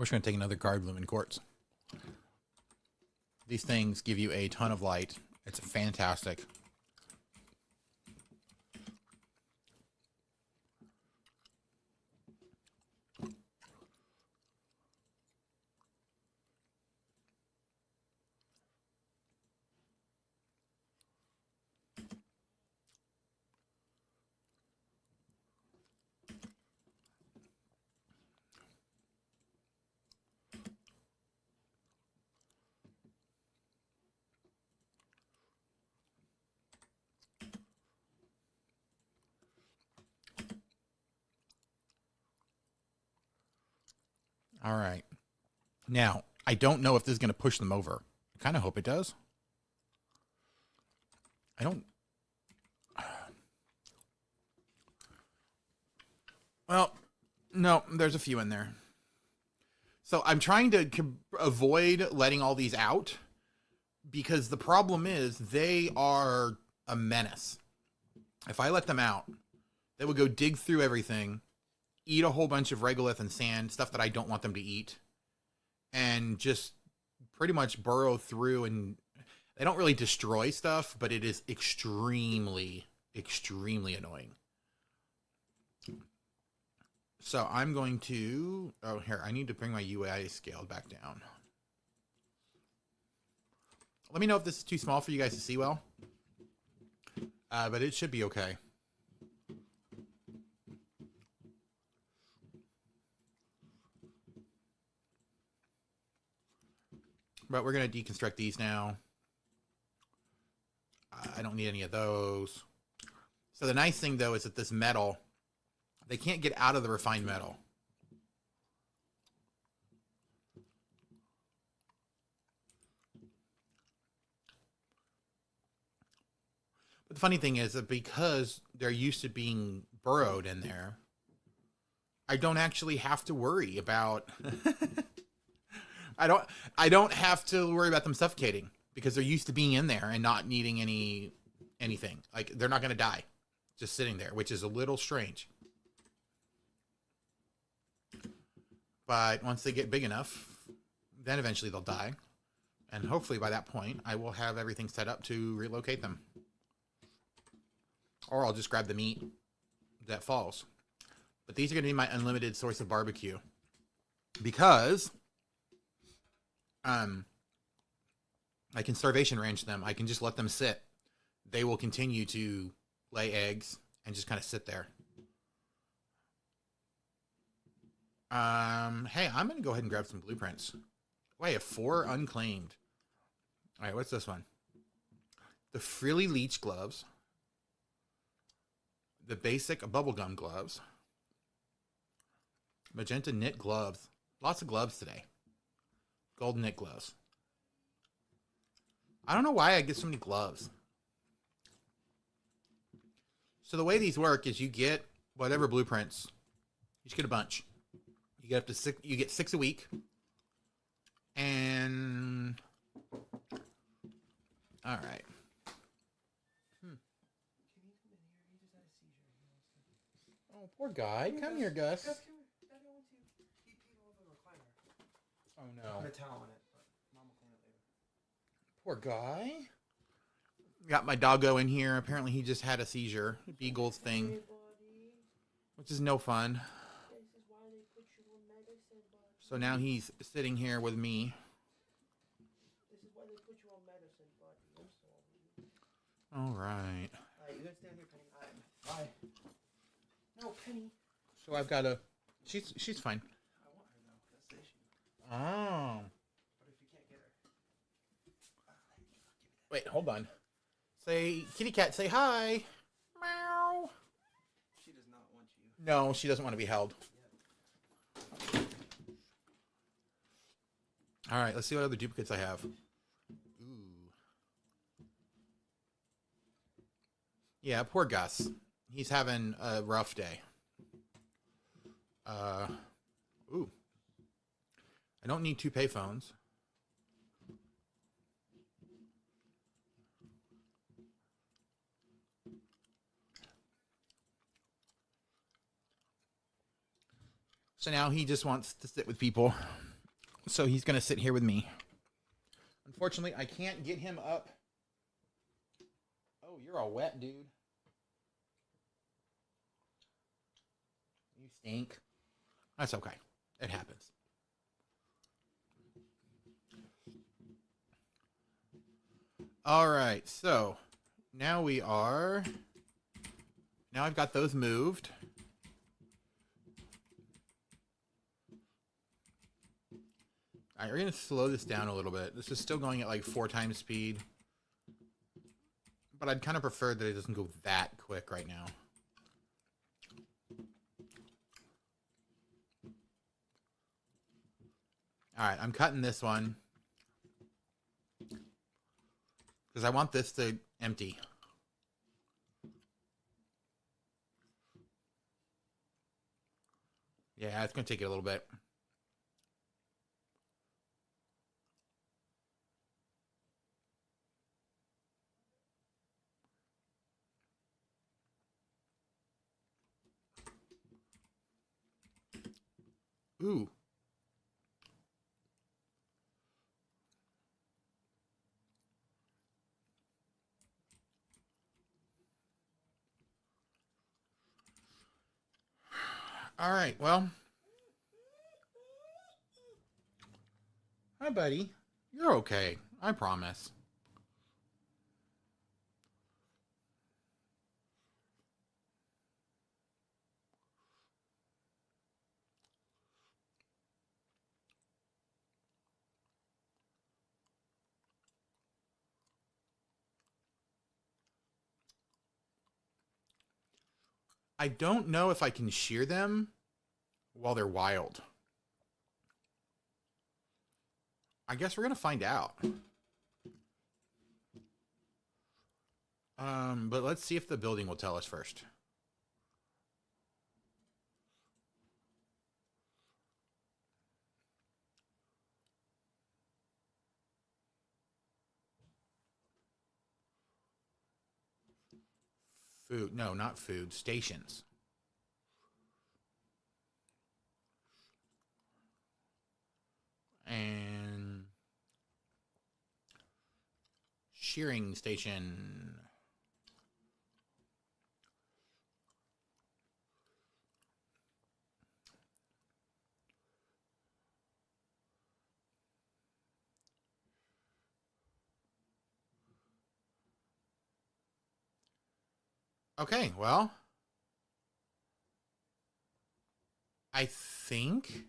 We're just going to take another card, Lumen Quartz. These things give you a ton of light. It's fantastic. All right. Now, I don't know if this is going to push them over. I kind of hope it does. I don't... Well, no, there's a few in there. So I'm trying to avoid letting all these out because the problem is they are a menace. If I let them out, they will go dig through everything, eat a whole bunch of regolith and sand, stuff that I don't want them to eat, and just pretty much burrow through. And they don't really destroy stuff, but it is extremely, extremely annoying. So I'm going to... Oh, here, I need to bring my UI scale back down. Let me know if this is too small for you guys to see well. But it should be okay. But we're going to deconstruct these now. I don't need any of those. So the nice thing, though, is that this metal, they can't get out of the refined metal. But the funny thing is that because they're used to being burrowed in there, I don't actually have to worry about... I don't have to worry about them suffocating because they're used to being in there and not needing anything. Like, they're not going to die just sitting there, which is a little strange. But once they get big enough, then eventually they'll die. And hopefully by that point, I will have everything set up to relocate them. Or I'll just grab the meat that falls. But these are going to be my unlimited source of barbecue. Because... I can starvation range them. I can just let them sit. They will continue to lay eggs and just kind of sit there. Hey, I'm going to go ahead and grab some blueprints. Oh, I have 4 unclaimed. All right, what's this one? The Frilly Leech gloves. The basic bubblegum gloves. Magenta knit gloves. Lots of gloves today. Gold knit gloves. I don't know why I get so many gloves. So the way these work is you get whatever blueprints. You just get a bunch. You get up to 6. You get 6 a week. And all right. Oh, poor guy. Come here, Gus. Oh no. Put a towel on it, but Mom will clean it later. Poor guy. Got my doggo in here. Apparently he just had a seizure. Beagle thing. Which is no fun. So now he's sitting here with me. This is why they put you on medicine, buddy. I'm sorry. Alright. Alright, you guys stand here, Penny. Bye. No, Penny. So I've got a... She's fine. I want her, though. That's the issue. Oh. But if you can't get her... Wait, hold on. Say, kitty cat, say hi. Meow. She does not want you. No, she doesn't want to be held. Alright, let's see what other duplicates I have. Ooh. Yeah, poor Gus. He's having a rough day. Ooh. I don't need 2 payphones. So now he just wants to sit with people. So he's going to sit here with me. Unfortunately, I can't get him up. Oh, you're all wet, dude. You stink. That's okay. It happens. All right, so now we are... Now I've got those moved. All right, we're going to slow this down a little bit. This is still going at like 4 times speed. But I'd kind of prefer that it doesn't go that quick right now. All right, I'm cutting this one. Because I want this to empty. Yeah, it's going to take it a little bit. Ooh. All right, well. Hi, buddy. You're okay. I promise. I don't know if I can shear them while they're wild. I guess we're going to find out. But let's see if the building will tell us first. Food. No, not food. Stations. And shearing station. Okay, well, I think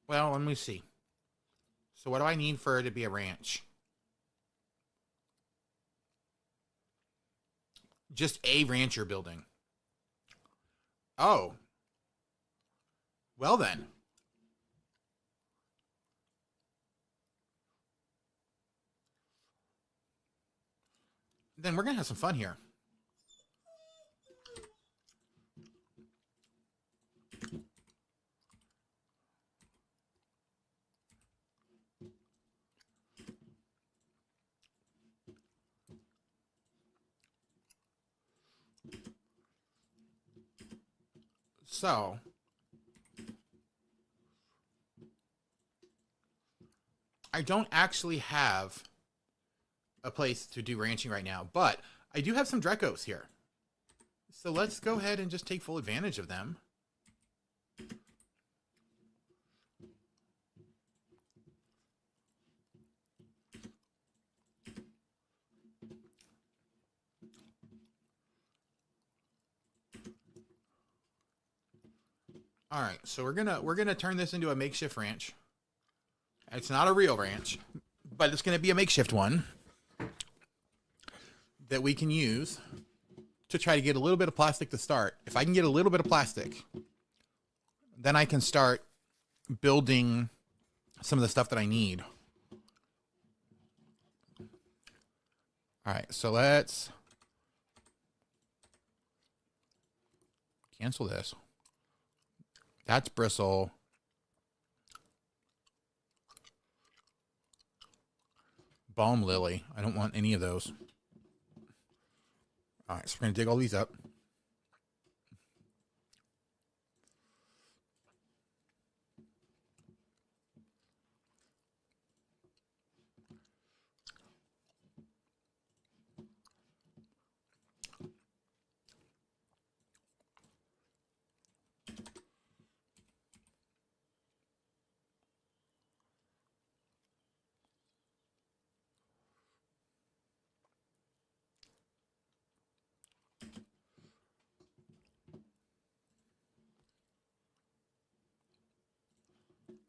well, let me see. So what do I need for it to be a ranch? Just a rancher building. Oh. Well then. Then we're going to have some fun here. So, I don't actually have a place to do ranching right now, but I do have some Drekos here. So let's go ahead and just take full advantage of them. All right, so we're gonna turn this into a makeshift ranch. It's not a real ranch, but it's gonna be a makeshift one that we can use to try to get a little bit of plastic to start. If I can get a little bit of plastic, then I can start building some of the stuff that I need. All right, so let's cancel this. That's bristle. Balm lily. I don't want any of those. All right, so we're going to dig all these up.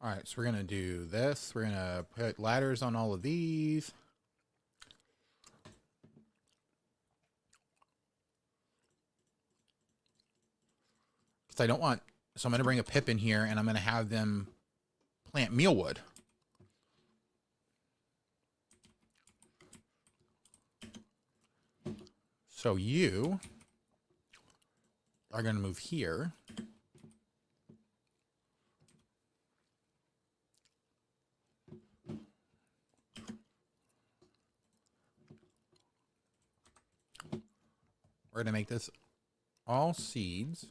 All right, so we're going to do this. We're going to put ladders on all of these. I don't want, so I'm going to bring a pip in here and I'm going to have them plant mealwood. So you are going to move here. We're going to make this all seeds.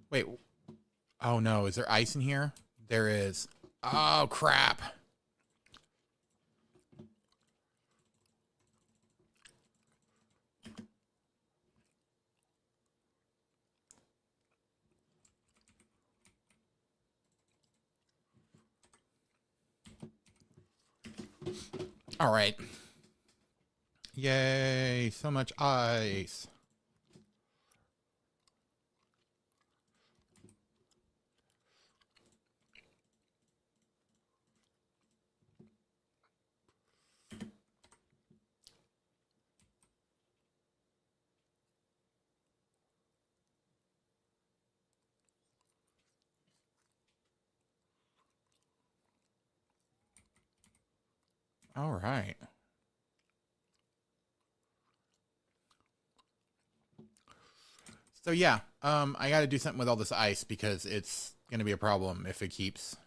Wait. Oh no, is there ice in here? There is. Oh crap. All right. Yay, so much ice. All right. So yeah, I got to do something with all this ice because it's going to be a problem if it keeps.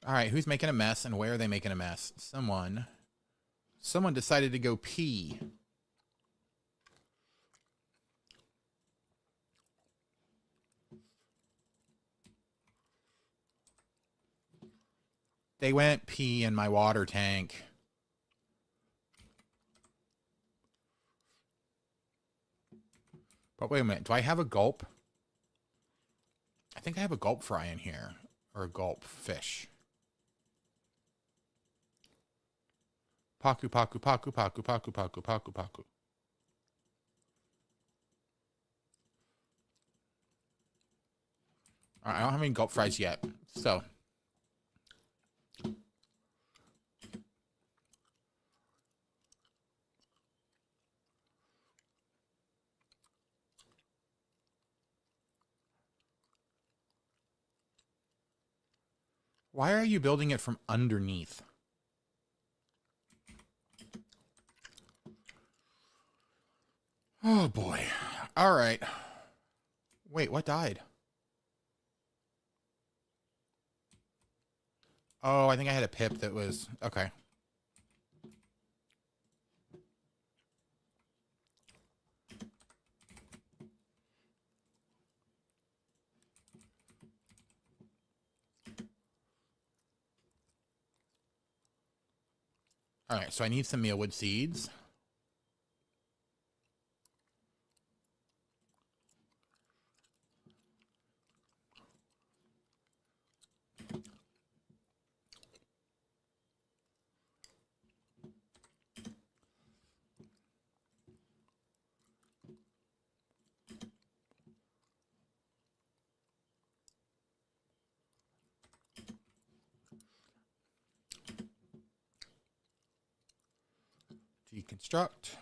All right, who's making a mess and where are they making a mess? Someone decided to go pee. They went pee in my water tank. But wait a minute, do I have a gulp? I think I have a gulp fry in here. Or a gulp fish. Paku, paku, paku, paku, paku, paku, paku, paku. All right, I don't have any gulp fries yet. So. Why are you building it from underneath? Oh boy. All right. Wait, what died? Oh, I think I had a pip that was... Okay. All right, so I need some mealwood seeds. Deconstruct.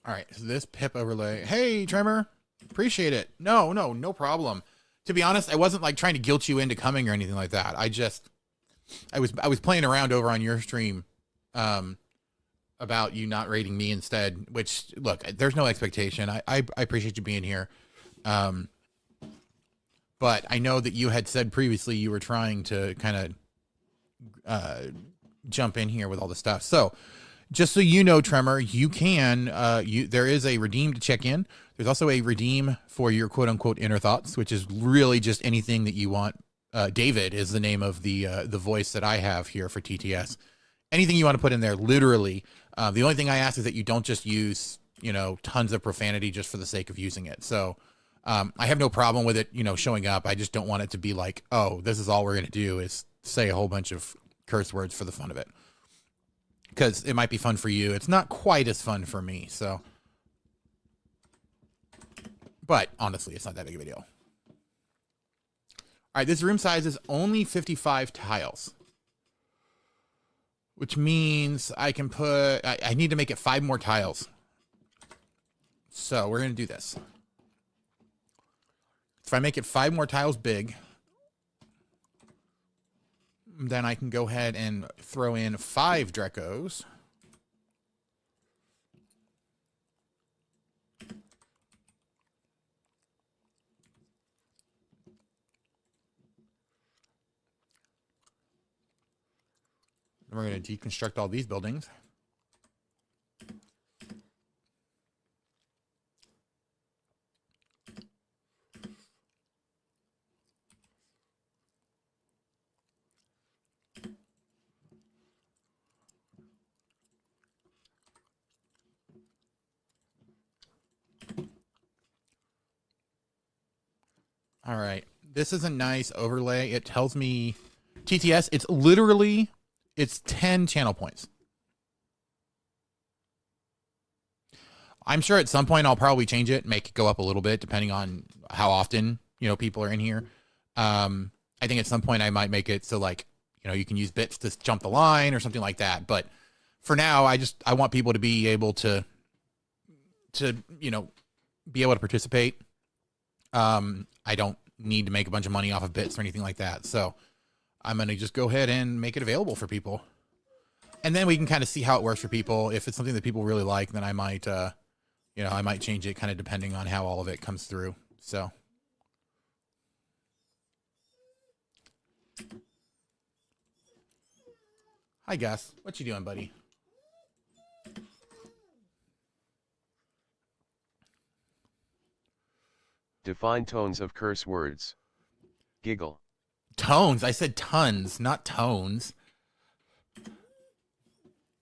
All right, so this pip overlay. Hey, Tremor. Appreciate it. No problem. To be honest, I wasn't like trying to guilt you into coming or anything like that. I was playing around over on your stream about you not rating me instead, which look, there's no expectation. I appreciate you being here. But I know that you had said previously you were trying to kind of jump in here with all the stuff. So just so you know, Tremor, you can, there is a redeem to check in. There's also a redeem for your quote unquote inner thoughts, which is really just anything that you want. David is the name of the voice that I have here for TTS. Anything you want to put in there, literally. The only thing I ask is that you don't just use you know, tons of profanity just for the sake of using it. So I have no problem with it, you know, showing up. I just don't want it to be like, oh, this is all we're going to do is say a whole bunch of curse words for the fun of it. Because it might be fun for you. It's not quite as fun for me. So, but honestly, it's not that big of a deal. All right, this room size is only 55 tiles. Which means I can put, I need to make it 5 more tiles. So we're going to do this. If I make it 5 more tiles big, then I can go ahead and throw in 5 Drekos. We're going to deconstruct all these buildings. All right. This is a nice overlay. It tells me TTS. It's literally, it's 10 channel points. I'm sure at some point I'll probably change it, make it go up a little bit, depending on how often, you know, people are in here. I think at some point I might make it so, like, you know, you can use bits to jump the line or something like that. But for now, I want people to be able to, you know, be able to participate. I don't need to make a bunch of money off of bits or anything like that. So I'm going to just go ahead and make it available for people. And then we can kind of see how it works for people. If it's something that people really like, then I might, you know, I might change it kind of depending on how all of it comes through. So. Hi, Gus. What you doing, buddy? Define tones of curse words. Giggle. Tones? I said tons, not tones.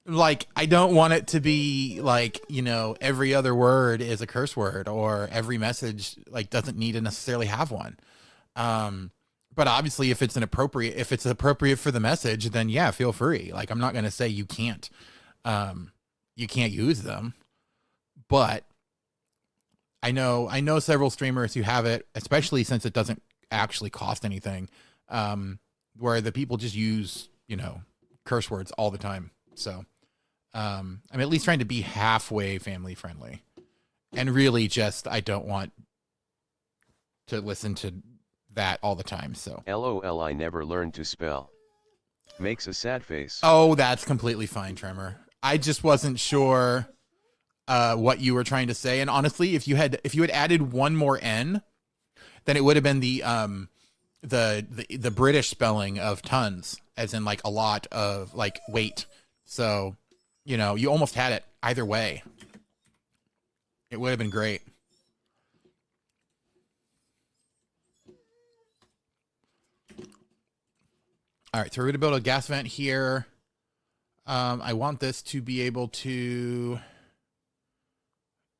Like, I don't want it to be like, you know, every other word is a curse word, or every message like doesn't need to necessarily have one. But obviously if it's appropriate for the message, then yeah, feel free. Like, I'm not going to say you can't use them, but I know several streamers who have it, especially since it doesn't actually cost anything, where the people just use, you know, curse words all the time. So, I'm at least trying to be halfway family friendly, and really just, I don't want to listen to that all the time. So LOL, I never learned to spell. Makes a sad face. Oh, that's completely fine, Tremor. I just wasn't sure what you were trying to say. And honestly, if you had added one more N, then it would have been the British spelling of tons, as in like a lot of like weight. So, you know, you almost had it either way. It would have been great. All right, so we're going to build a gas vent here. I want this to be able to...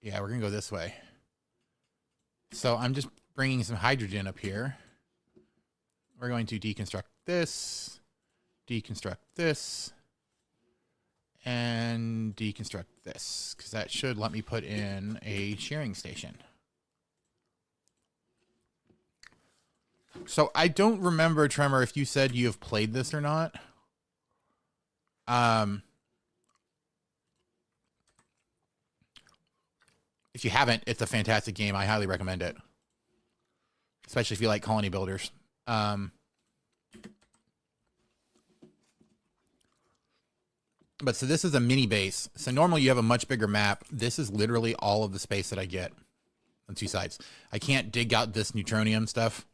Yeah, we're going to go this way. So I'm just bringing some hydrogen up here. We're going to deconstruct this, and deconstruct this, because that should let me put in a shearing station. So I don't remember, Tremor, if you said you have played this or not. If you haven't, it's a fantastic game. I highly recommend it, especially if you like colony builders. But so this is a mini base. So normally you have a much bigger map. This is literally all of the space that I get on 2 sides. I can't dig out this neutronium stuff.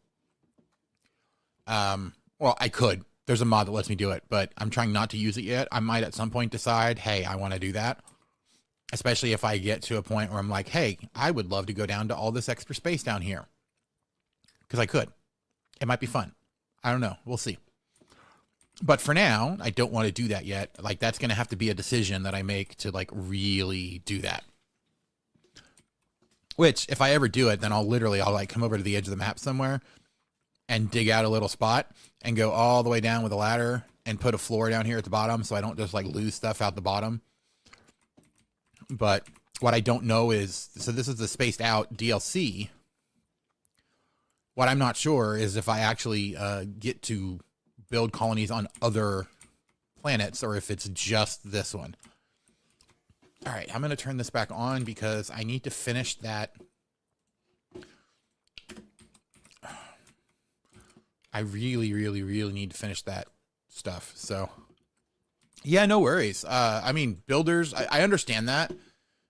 Well, I could. There's a mod that lets me do it, but I'm trying not to use it yet. I might at some point decide, hey, I want to do that. Especially if I get to a point where I'm like, hey, I would love to go down to all this extra space down here. Because I could. It might be fun. I don't know. We'll see. But for now, I don't want to do that yet. Like, that's going to have to be a decision that I make to, like, really do that. Which, if I ever do it, then I'll like come over to the edge of the map somewhere and dig out a little spot and go all the way down with a ladder and put a floor down here at the bottom so I don't just like lose stuff out the bottom. But what I don't know is, so this is the spaced out DLC. What I'm not sure is if I actually get to build colonies on other planets or if it's just this one. All right, I'm going to turn this back on because I need to finish that. I really, really, really need to finish that stuff. So, yeah, no worries. I mean, builders, I understand that,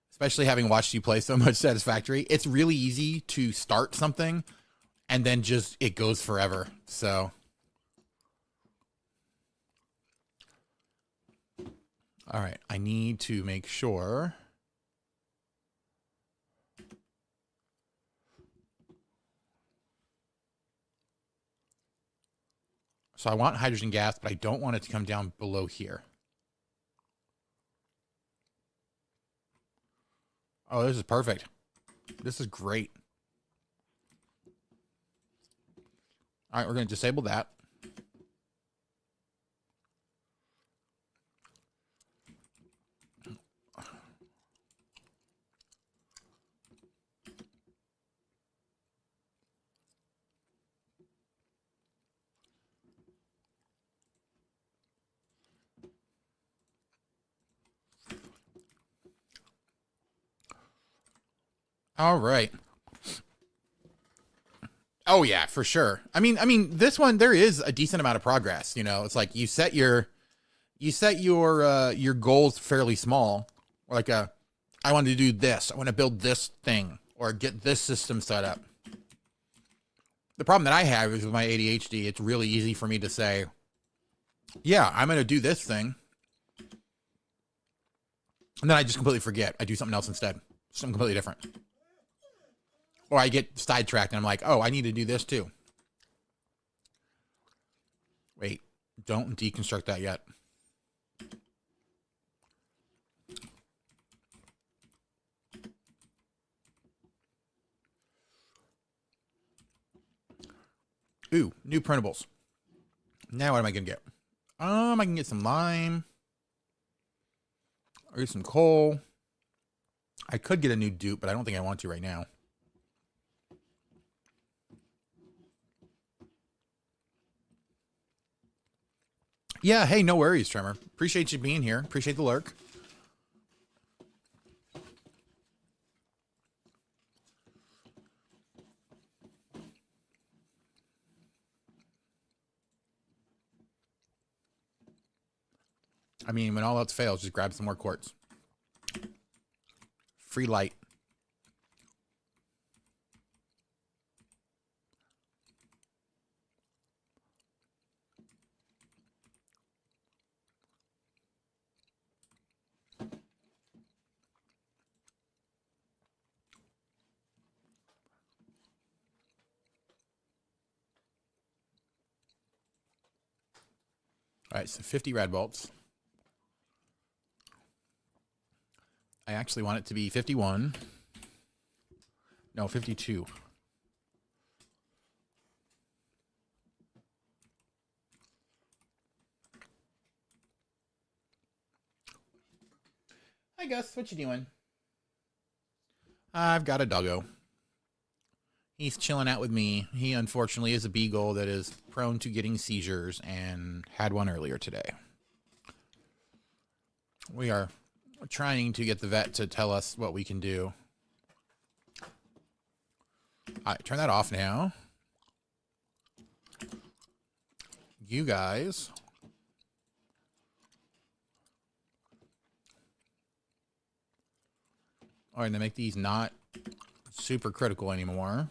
especially having watched you play so much Satisfactory. It's really easy to start something and then just it goes forever. So, all right, I need to make sure. So I want hydrogen gas, but I don't want it to come down below here. Oh, this is perfect. This is great. All right, we're going to disable that. All right. Oh yeah, for sure. I mean, this one there is a decent amount of progress. You know, it's like you set your goals fairly small. Or like I want to do this. I want to build this thing or get this system set up. The problem that I have is with my ADHD. It's really easy for me to say, yeah, I'm going to do this thing, and then I just completely forget. I do something else instead, something completely different. Or I get sidetracked and I'm like, oh, I need to do this too. Wait, don't deconstruct that yet. Ooh, new printables. Now what am I going to get? I can get some lime. Or get some coal. I could get a new dupe, but I don't think I want to right now. Yeah, hey, no worries, Tremor. Appreciate you being here. Appreciate the lurk. I mean, when all else fails, just grab some more quartz. Free light. All right, so 50 red bolts. I actually want it to be 51. No, 52. Hi, Gus. What you doing? I've got a doggo. He's chilling out with me. He, unfortunately, is a beagle that is prone to getting seizures and had one earlier today. We are trying to get the vet to tell us what we can do. All right, turn that off now. You guys. All right, to make these not super critical anymore.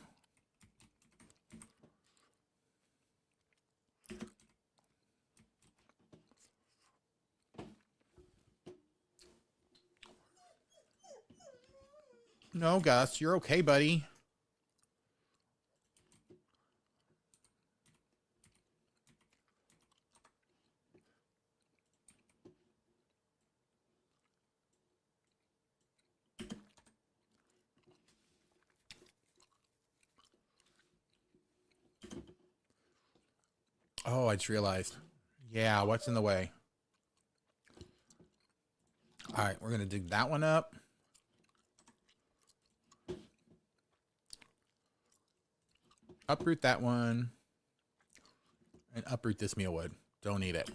No, Gus, you're okay, buddy. Oh, I just realized. Yeah, what's in the way? All right, we're going to dig that one up. Uproot that one. And uproot this mealwood. Don't need it.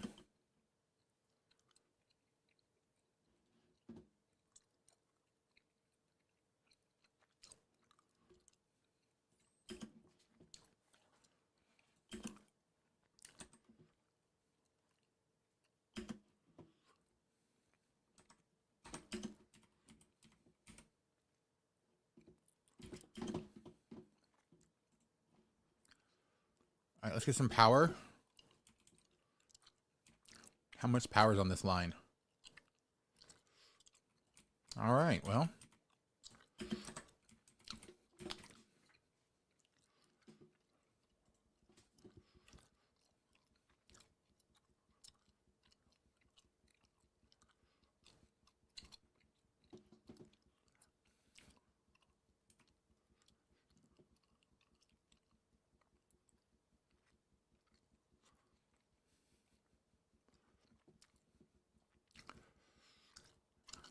All right, let's get some power. How much power is on this line? All right, well.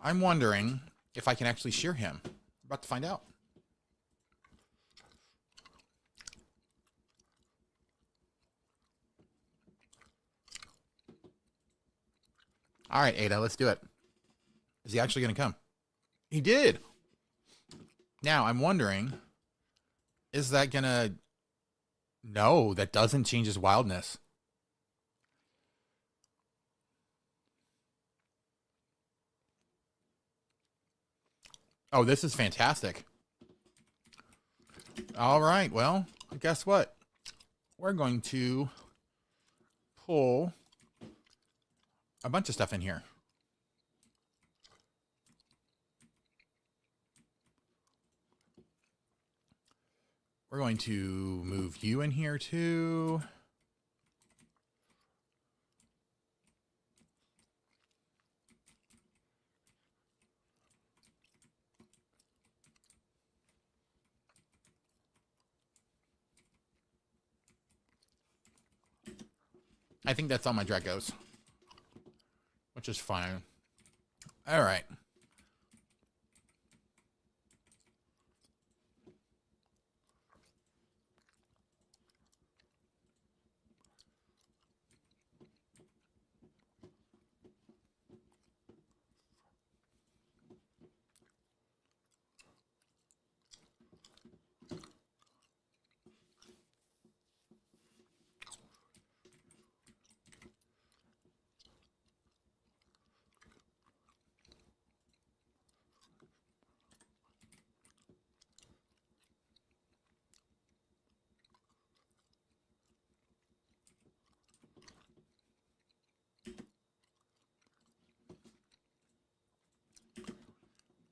I'm wondering if I can actually shear him. I'm about to find out. All right, Ada, let's do it. Is he actually going to come? He did. Now, I'm wondering, is that going to... No, that doesn't change his wildness. Oh, this is fantastic. All right, well, guess what? We're going to pull a bunch of stuff in here. We're going to move you in here too. I think that's all my Dragos, which is fine. All right.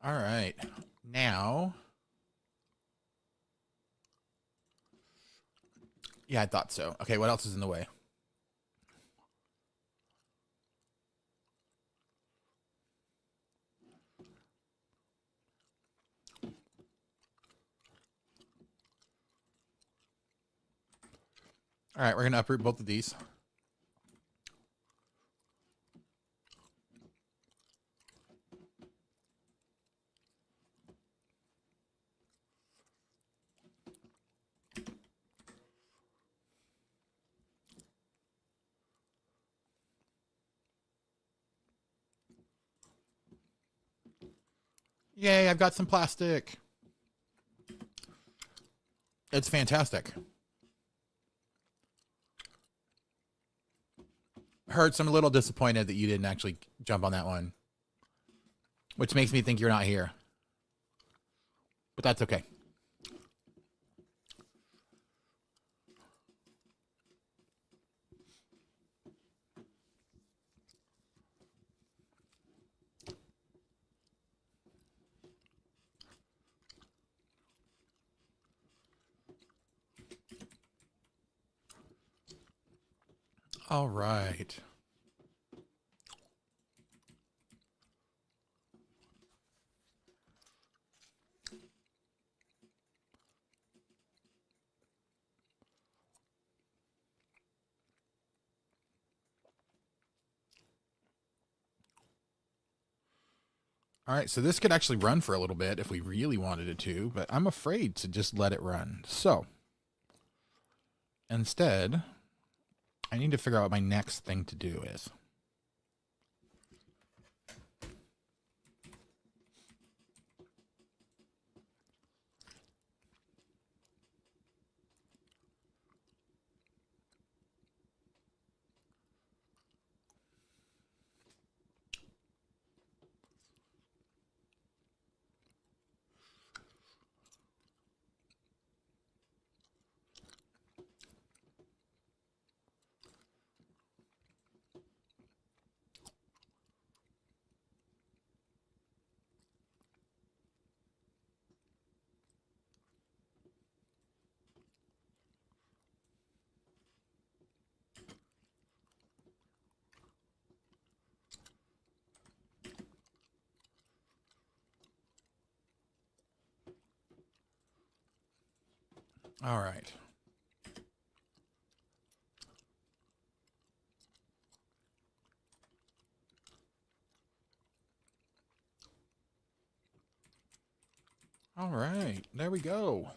All right. Now... Yeah, I thought so. Okay, what else is in the way? All right, we're going to uproot both of these. Yay, I've got some plastic. It's fantastic. Hurts, I'm a little disappointed that you didn't actually jump on that one. Which makes me think you're not here. But that's okay. All right. All right, so this could actually run for a little bit if we really wanted it to, but I'm afraid to just let it run. So instead, I need to figure out what my next thing to do is. All right. All right, there we go.